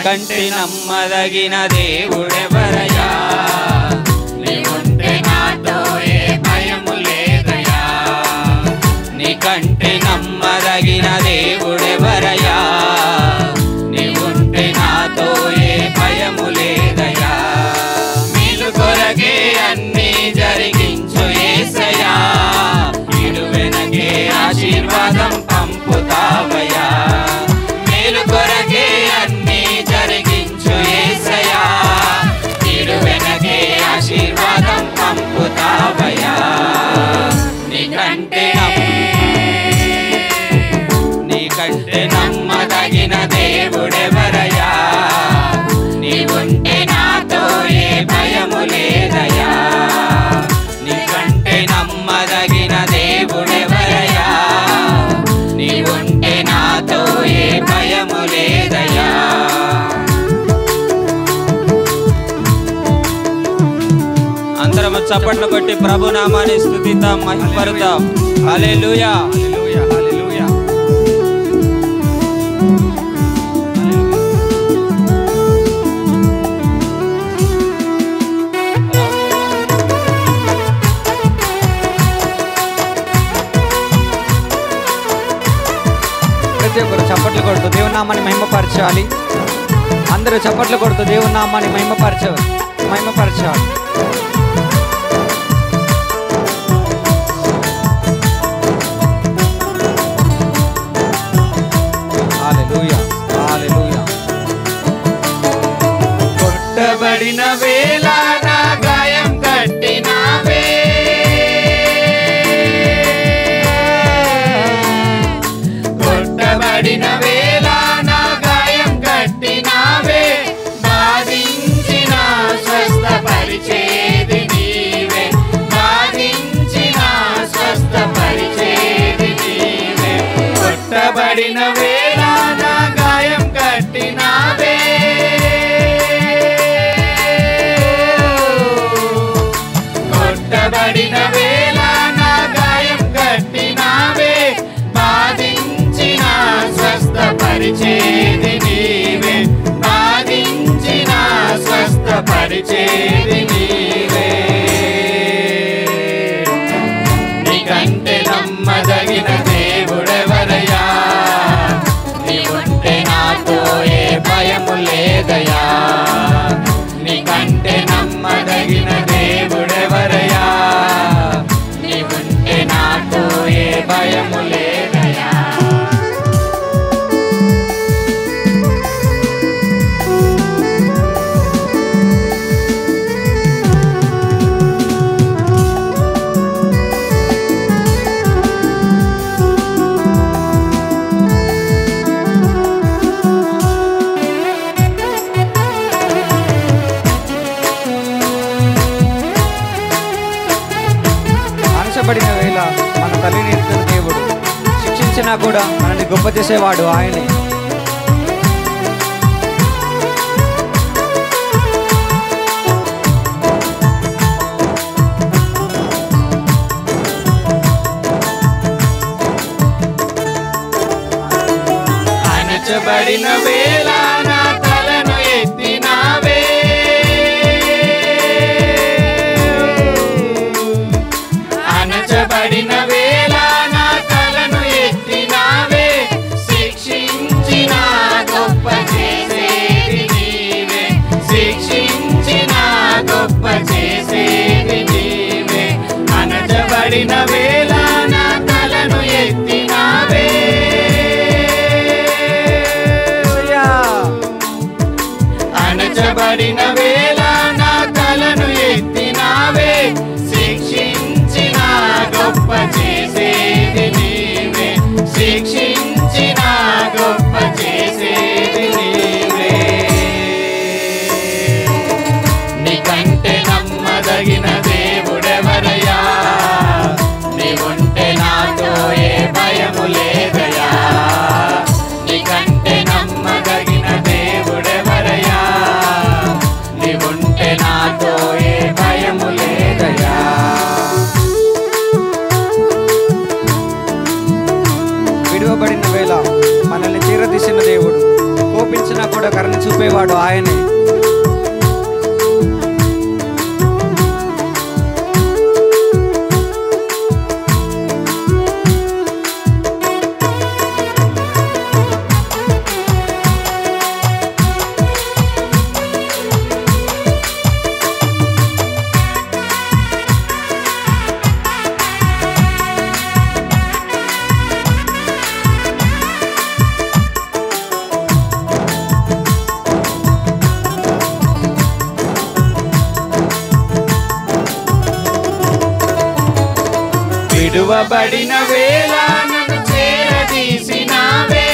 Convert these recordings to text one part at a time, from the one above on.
కంటే నమ్మదగిన దేవుడెవరయ్యా, నీవుంటే నాతో ఏ భయము లేదయ్యా. నీకంటే నమ్మదగిన దేవుడెవరయ్యా, నీవుంటే నాతో ఏ భయము లేదయ్యా. మేలు కొరకే అన్నీ జరిగించు యేసయ్యా, ఇడు వెనకే ఆశీర్వాదం పంపుతావయ్యా. మేలు కొరకే అన్నీ జరిగించు యేసయ్యా, ఇడు వెనకే ఆశీర్వాదం పంపుతావయ్యా. నీకంటే నమ్మదగిన దేవుడెవరయ్యా, నీవుంటే నాతో ఏ భయము లేదయ్యా. నీకంటే నమ్మదగిన దేవుడెవరయ్యా, నీవుంటే నాతో ఏ భయము లేదయ్యా. అందరము చప్పట్లు కొట్టి ప్రభు నామాన్ని స్తుతిద్దాం, మహిమపరుద్దాం. హల్లెలూయా. ప్రతి ఒక్కరు చప్పట్లు కొడుతూ దేవుని నామాన్ని మహిమపరచాలి. అందరూ చప్పట్లు కొడుతూ దేవుని నామాన్ని మహిమపరచాలి. హల్లెలూయా, హల్లెలూయా. కొట్టబడిన వేళ నా గాయం కట్టినావే, కొట్టబడిన వేళ నా గాయం కట్టినావే. బాధించిన స్వస్థపరిచేది నీవే, బాధించిన స్వస్థపరిచేది నీవే. కొట్టబడిన వేళ నా గాయం కట్టినావే, కొట్టబడిన వేళ నా గాయం కట్టినావే. బాధించిన స్వస్థపరిచేది నీవే, బాధించిన స్వస్థపరిచేది నీవే. నీకంటే నమ్మదగిన దేవుడెవరయ్యా, నీవుంటే నాతో ఏ భయము లేదయ్యా. నీకంటే నమ్మదగిన దేవుడెవరయ్యా, నీవుంటే నాతో ఏ భయము లేదయ్యా. అణచబడిన వేళ మన తల్లిని ఎత్తిన దేవుడు, శిక్షించినా కూడా మనల్ని గొప్ప చేసేవాడు ఆయనే. అణచబడిన వేళ నా తలను ఎత్తినావే, అణచబడిన వేళ నా తలను ఎత్తినావే. శిక్షించిన గొప్ప చేసేది నీవే, శిక్షించిన గొప్ప చేసేది నీవే. అణచబడిన వేళ నా తలను ఎత్తినావే, అణచబడిన వేళ నా తలను ఎత్తినావే. శిక్షించిన గొప్ప చేసేది నీవే, శిక్షించిన గొప్ప చేసేది నీవే. విడువబడిన వేళ నన్ను చేరదీసినావే,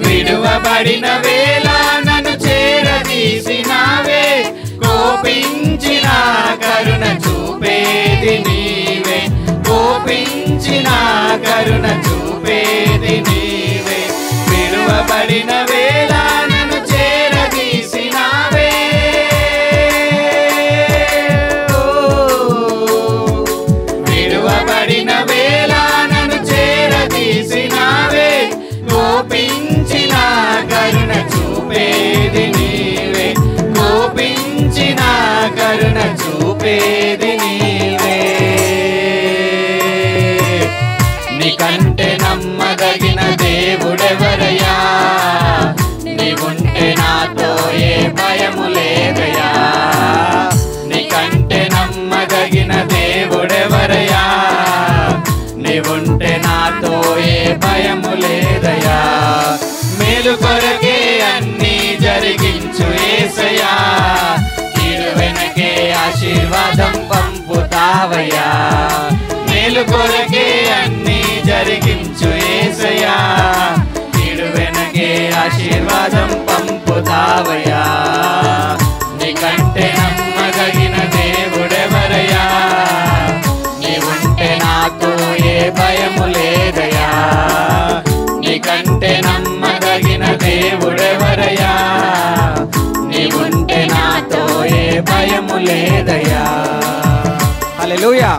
విడువబడిన వేళ నన్ను చేరదీసినావే, కోపించిన కరుణ చూపేది నీవే, కోపించిన కరుణ చూపేది నీవే, విడువబడిన వేళ నన్ను చేరదీసినావే, విడువబడిన వేళ నన్ను చేరదీసినావే, కోపించిన కరుణ చూపేది నీవే, కోపించిన కరుణ చూపేది నీవే. నీకంటే నమ్మదగిన దేవుడెవరయ్యా, నీవుంటే నాతో ఏ భయము లేదయ్యా, నీకంటే నమ్మదగిన దేవుడెవరయ్యా, నీవుంటే నాతో ఏ భయము లేదయ్యా, మేలు కొరకే అన్నీ జరిగించు యేసయ్యా, కీడు వెనకే ఆశీర్వాదం పంపుతావయ్యా, మేలు కొరకే అన్నీ జరిగించు యేసయ్యా, కీడు వెనకే ఆశీర్వాదం పంపుతావయ్యా, నీకంటే నమ్మదగిన దేవుడెవరయ్యా, నీవుంటే నాతో ఏ భయము లేదయ్యా, నీకంటే నమ్మదగిన దేవుడెవరయ్యా, నీవుంటే నాతో ఏ భయము లేదయ్యా. హల్లెలూయా.